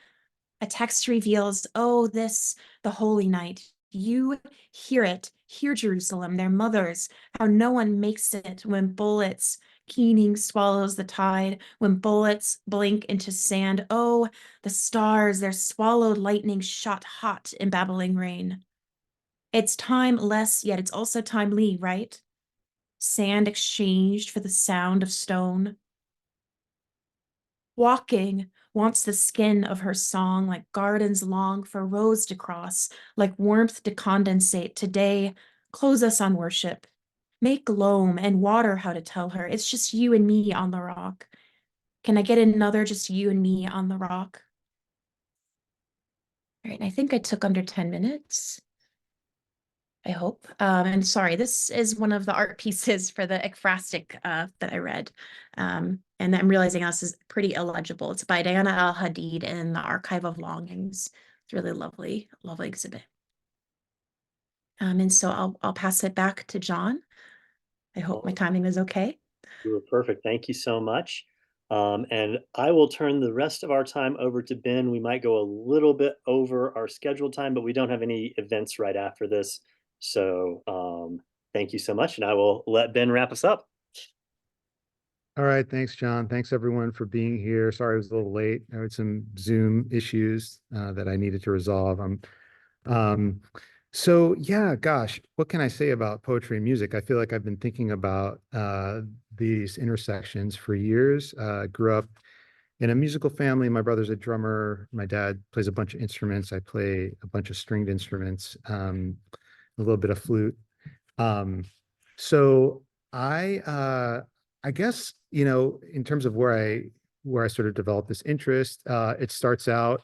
a text reveals, oh, this, the holy night. You hear it, hear Jerusalem, their mothers, how no one makes it when bullets, keening swallows the tide, when bullets blink into sand. Oh, the stars, their swallowed lightning shot hot in babbling rain. It's timeless, yet it's also timely, right? Sand exchanged for the sound of stone. Walking wants the skin of her song, like gardens long for rose to cross, like warmth to condensate. Today, close us on worship. Make loam and water how to tell her. It's just you and me on the rock. Can I get another just you and me on the rock? All right, and I think I took under 10 minutes. I hope. And sorry, this is one of the art pieces for the ekphrastic that I read. And I'm realizing this is pretty illegible. It's by Diana Al-Hadid in the Archive of Longings. It's really lovely, lovely exhibit. And so I'll pass it back to John. I hope my timing is okay. You were perfect. Thank you so much. And I will turn the rest of our time over to Ben. We might go a little bit over our scheduled time, but we don't have any events right after this. So thank you so much. And I will let Ben wrap us up. All right. Thanks, John. Thanks, everyone, for being here. Sorry I was a little late. I had some Zoom issues that I needed to resolve. So yeah, gosh, what can I say about poetry and music? I feel like I've been thinking about these intersections for years. Grew up in a musical family. My brother's a drummer. My dad plays a bunch of instruments. I play a bunch of stringed instruments, a little bit of flute. Um, so I guess, you know, in terms of where I sort of developed this interest, it starts out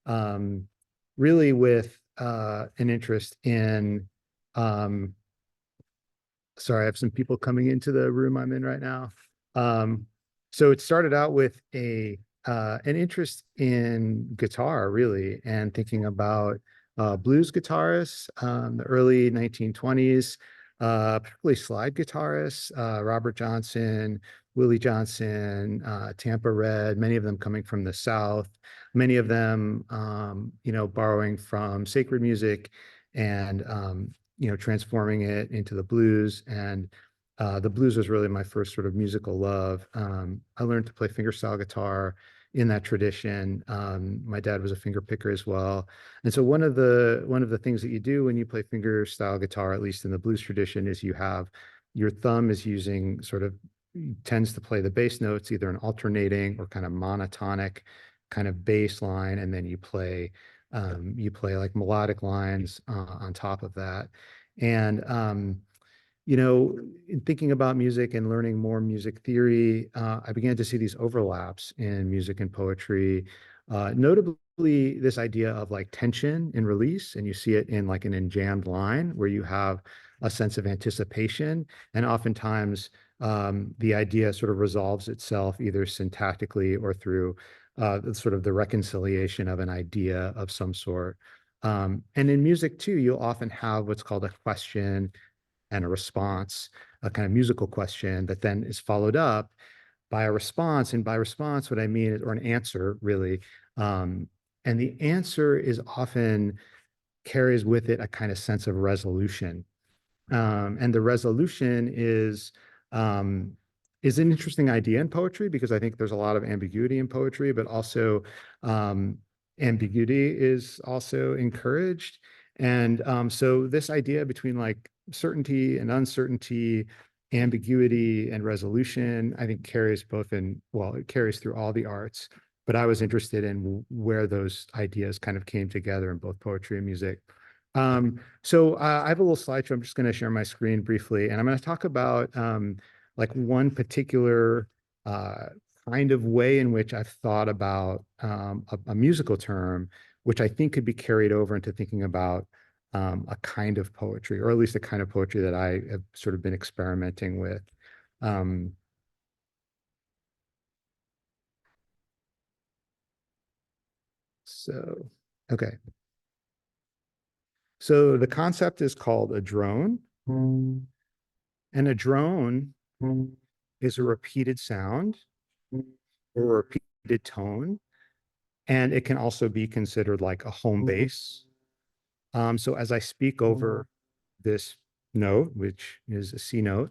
um, really with an interest in um, sorry, I have some people coming into the room I'm in right now. So it started out with an interest in guitar, really, and thinking about blues guitarists, the early 1920s, particularly slide guitarists, Robert Johnson, Willie Johnson, Tampa Red, many of them coming from the South, many of them, you know, borrowing from sacred music and you know, transforming it into the blues. And the blues was really my first sort of musical love. I learned to play fingerstyle guitar in that tradition. My dad was a finger picker as well. And so one of the things that you do when you play fingerstyle guitar, at least in the blues tradition, is you have your thumb is using sort of tends to play the bass notes, either an alternating or kind of monotonic kind of bass line, and then you play like melodic lines on top of that. And you know, in thinking about music and learning more music theory, I began to see these overlaps in music and poetry, notably this idea of like tension and release. And you see it in like an enjambed line where you have a sense of anticipation. And oftentimes the idea sort of resolves itself either syntactically or through sort of the reconciliation of an idea of some sort. And in music too, you'll often have what's called a question and a response, a kind of musical question that then is followed up by a response. And by response, what I mean is, or an answer really. And the answer is often carries with it a kind of sense of resolution. And the resolution um, is an interesting idea in poetry because I think there's a lot of ambiguity in poetry, but also ambiguity is also encouraged. And so this idea between like certainty and uncertainty, ambiguity and resolution, I think carries both in, well, it carries through all the arts, but I was interested in where those ideas kind of came together in both poetry and music. So I have a little slideshow. I'm just going to share my screen briefly, and I'm going to talk about like one particular uh, kind of way in which I've thought about a musical term, which I think could be carried over into thinking about a kind of poetry, or at least a kind of poetry that I have sort of been experimenting with. Um, so, okay. So the concept is called a drone, and a drone is a repeated sound or a repeated tone, and it can also be considered like a home base. So as I speak over this note, which is a C note,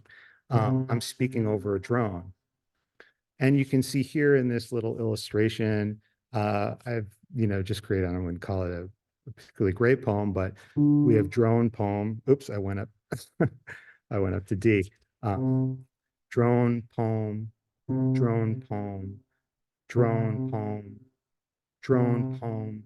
I'm speaking over a drone. And you can see here in this little illustration, I've, you know, just created, I wouldn't call it a particularly great poem, but we have drone poem. Oops, I went up, I went up to D. Drone poem, drone poem, drone poem, drone poem,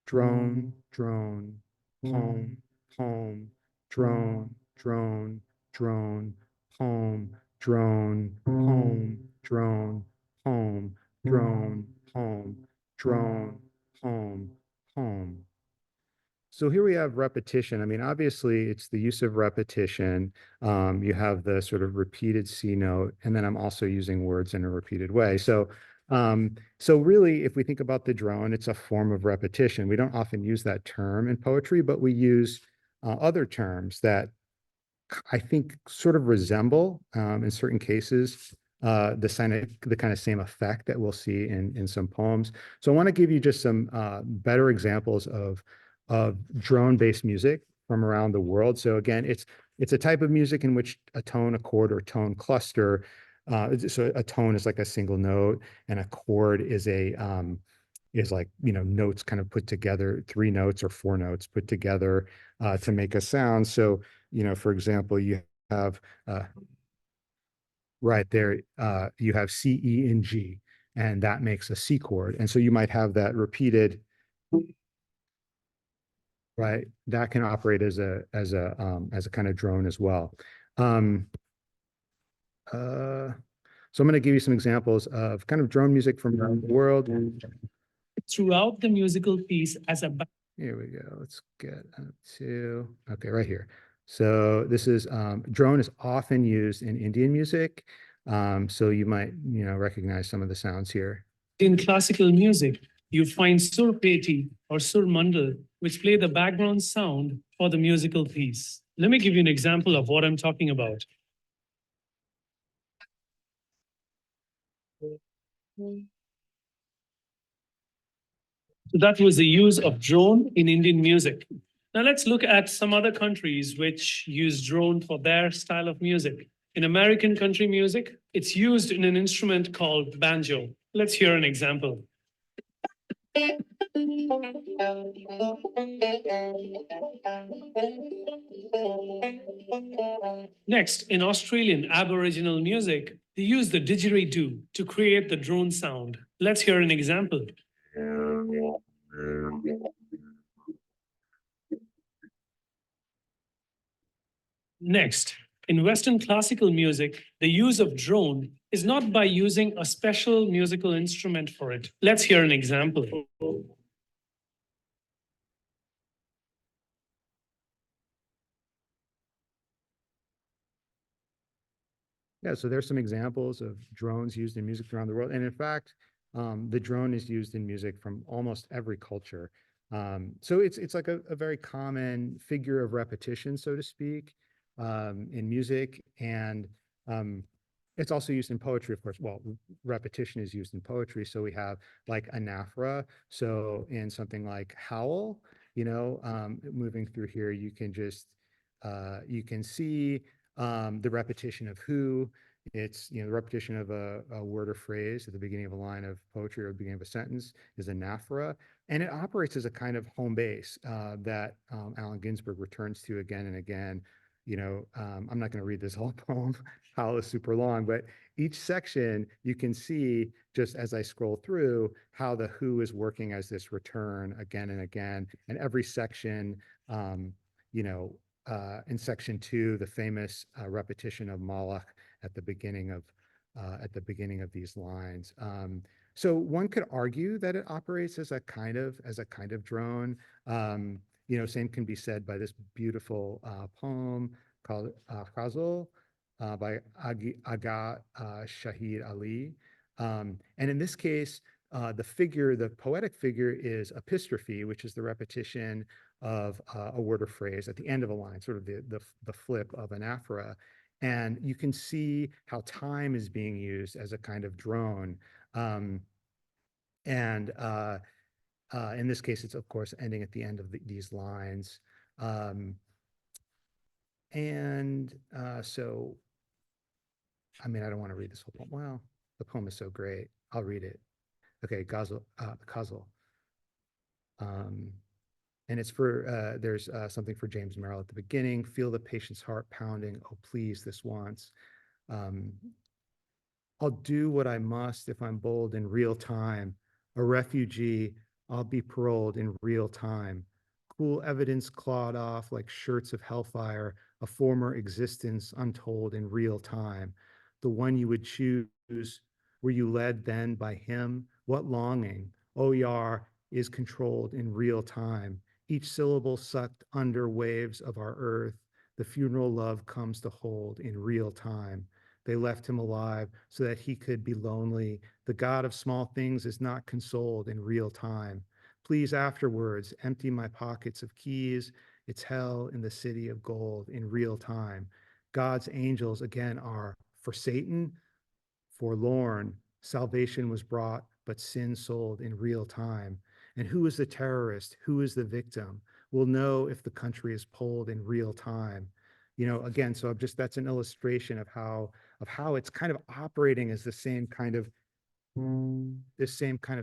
drone, drone, poem, poem, drone, drone, drone, poem, drone, poem, drone, poem, drone, poem, drone, poem, poem. So here we have repetition. I mean, obviously, it's the use of repetition. You have the sort of repeated C note, and then I'm also using words in a repeated way. So really, if we think about the drone, it's a form of repetition. We don't often use that term in poetry, but we use other terms that I think sort of resemble, in certain cases, the kind of same effect that we'll see in some poems. So I want to give you just some better examples of drone-based music from around the world. So again, it's a type of music in which a tone, a chord, or tone cluster. So a tone is like a single note, and a chord is is like, notes kind of put together, 3 notes or 4 notes put together to make a sound. So, for example, you have right there, you have C, E, and G, and that makes a C chord. And so you might have that repeated, right? That can operate as a kind of drone as well. Um, so I'm going to give you some examples of kind of drone music from around the world. Throughout the musical piece as a Here we go. Let's get up to, okay, right here. So this is, drone is often used in Indian music. So you might, recognize some of the sounds here. in classical music, you find surpeti or surmandal, which play the background sound for the musical piece. Let me give you an example of what I'm talking about. So that was the use of drone in Indian music. Now let's look at some other countries which use drone for their style of music. In American country music, it's used in an instrument called banjo. Let's hear an example. Next, in Australian Aboriginal music, they use the didgeridoo to create the drone sound. Let's hear an example. Next, in Western classical music, the use of drone is not by using a special musical instrument for it. Let's hear an example. Yeah, so there's some examples of drones used in music around the world. And in fact, the drone is used in music from almost every culture. So it's like a very common figure of repetition, so to speak, in music. And it's also used in poetry, of course. Well, repetition is used in poetry. So we have like anaphora. So in something like Howl, moving through here, you can just, you can see the repetition of who. It's, the repetition of a word or phrase at the beginning of a line of poetry or the beginning of a sentence is anaphora. And it operates as a kind of home base that Allen Ginsberg returns to again and again. I'm not going to read this whole poem. Howl is super long, but each section you can see just as I scroll through how the who is working as this return again and again. And every section, in section 2, the famous repetition of Malach at the beginning of these lines. So one could argue that it operates as a kind of drone. Same can be said by this beautiful poem called Ghazal by Agha Shahid Ali. And in this case, the poetic figure is epistrophe, which is the repetition of a word or phrase at the end of a line, sort of the flip of anaphora. And you can see how time is being used as a kind of drone. And in this case, it's of course ending at the end of these lines. So, I mean, I don't want to read this whole poem. Well, the poem is so great. I'll read it. Okay, Ghazal. And it's for, there's something for James Merrill at the beginning. Feel the patient's heart pounding. Oh, please, this once. I'll do what I must if I'm bold in real time. A refugee, I'll be paroled in real time. Cool evidence clawed off like shirts of hellfire, a former existence untold in real time. The one you would choose, were you led then by him? What longing, oh Yar, is controlled in real time. Each syllable sucked under waves of our earth. The funeral love comes to hold in real time. They left him alive so that he could be lonely. The God of small things is not consoled in real time. Please afterwards empty my pockets of keys. It's hell in the city of gold in real time. God's angels again are for Satan, forlorn. Salvation was brought, but sin sold in real time. And who is the terrorist? Who is the victim? We'll know if the country is polled in real time. Again, so that's an illustration of how it's kind of operating as the same kind of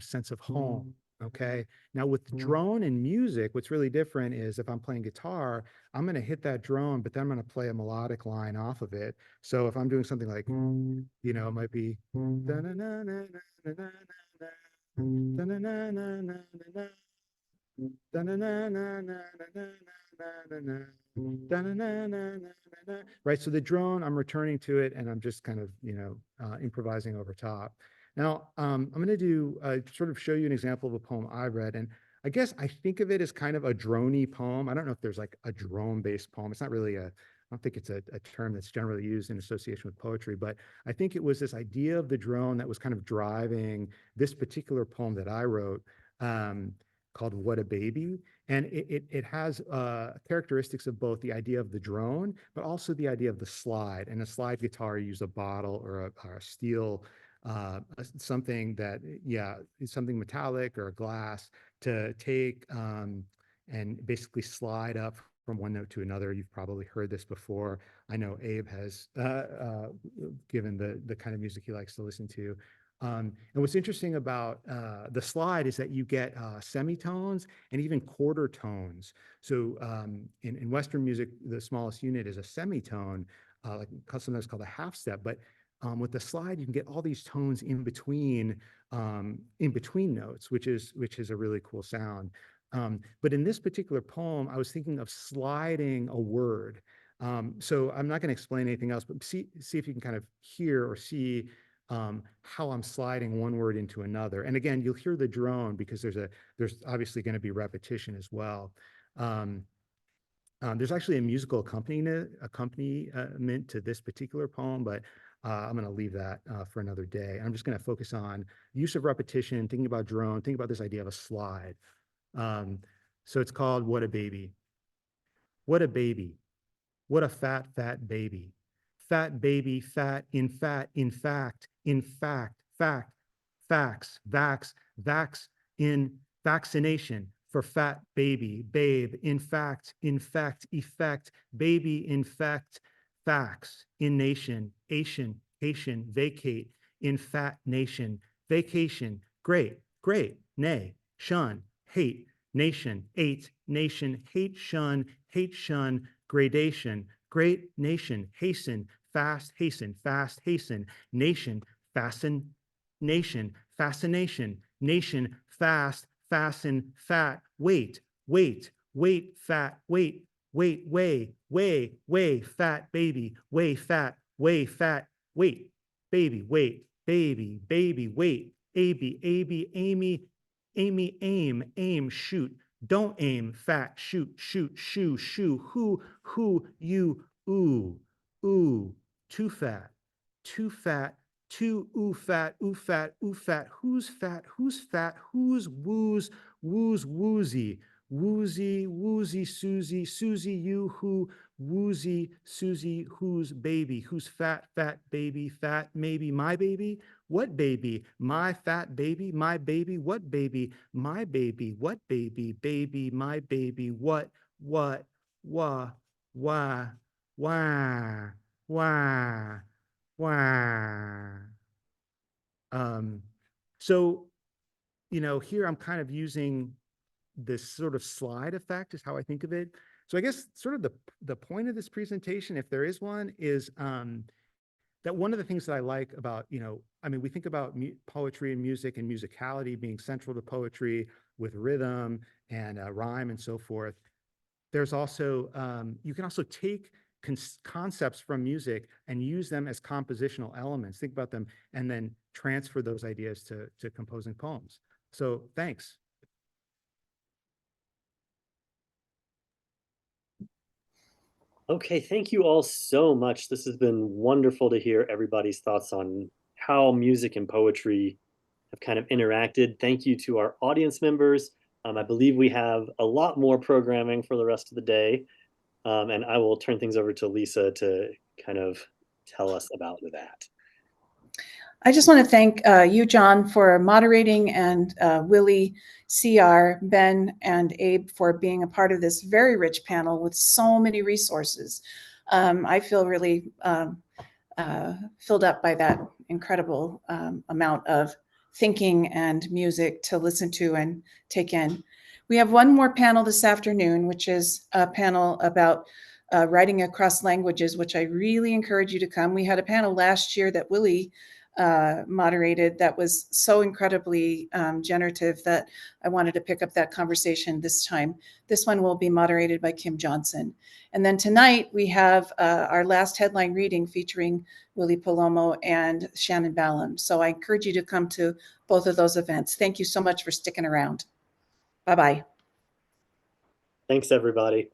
sense of home Okay. Now with the drone and music, what's really different is if I'm playing guitar, I'm going to hit that drone, but then I'm going to play a melodic line off of it. So if I'm doing something like, you know, it might be right. So the drone, I'm returning to it and I'm just kind of, you know, improvising over top. Now, I'm going to do sort of show you an example of a poem I read. And I guess I think of it as kind of a droney poem. I don't know if there's like a drone-based poem. It's not really I don't think it's a term that's generally used in association with poetry, but I think it was this idea of the drone that was kind of driving this particular poem that I wrote called What a Baby. And it has characteristics of both the idea of the drone, but also the idea of the slide. And a slide guitar, you use a bottle or a steel something that, yeah, is something metallic or a glass to take and basically slide up from one note to another. You've probably heard this before. I know Abe has, given the kind of music he likes to listen to. And what's interesting about the slide is that you get semitones and even quarter tones. So in Western music, the smallest unit is a semitone, like sometimes called a half step. But with the slide, you can get all these tones in between notes, which is a really cool sound. But in this particular poem, I was thinking of sliding a word. So I'm not going to explain anything else, but see if you can kind of hear or see how I'm sliding one word into another. And again, you'll hear the drone because there's obviously going to be repetition as well. There's actually a musical accompaniment to this particular poem, but I'm going to leave that for another day. I'm just going to focus on use of repetition, thinking about drone, think about this idea of a slide. So it's called What a Baby. What a baby. What a fat, fat baby. Fat baby, fat, in fact, fact, facts, vax, in vaccination for fat baby, babe, in fact, effect, baby, infect, facts, in nation, Asian, vacate, in fat nation, vacation, great, nay, shun, hate, nation, nation, hate, shun, gradation, great nation, hasten, fast, nation, fascination, nation, fast, fasten, fat, wait, fat, way, fat, baby, fat, wait, baby, wait, Amy, aim, shoot, don't aim, fat, shoot, shoe, who, you, ooh, too fat, too fat, who's fat, who's woozy, Susie, you, who, woozy, Susie, who's baby, who's fat, baby, fat, maybe, my baby, what baby, my fat baby, my baby, what baby, my baby, what baby, my baby, what, why, why. So, you know, here I'm kind of using this sort of slide effect is how I think of it. So I guess sort of the point of this presentation, if there is one, is that one of the things that I like about, you know, I mean, we think about poetry and music and musicality being central to poetry with rhythm and rhyme and so forth. There's also, you can also take concepts from music and use them as compositional elements, think about them, and then transfer those ideas to composing poems. So thanks. Okay, thank you all so much. This has been wonderful to hear everybody's thoughts on how music and poetry have kind of interacted. Thank you to our audience members. I believe we have a lot more programming for the rest of the day. And I will turn things over to Lisa to kind of tell us about that. I just want to thank you, John, for moderating, and Willy, CR, Ben, and Abe for being a part of this very rich panel with so many resources. I feel really filled up by that incredible amount of thinking and music to listen to and take in. We have one more panel this afternoon, which is a panel about writing across languages, which I really encourage you to come. We had a panel last year that Willy moderated that was so incredibly generative that I wanted to pick up that conversation this time. This one will be moderated by Kim Johnson. And then tonight we have our last headline reading featuring Willy Palomo and Shannon Ballum. So I encourage you to come to both of those events. Thank you so much for sticking around. Bye-bye. Thanks, everybody.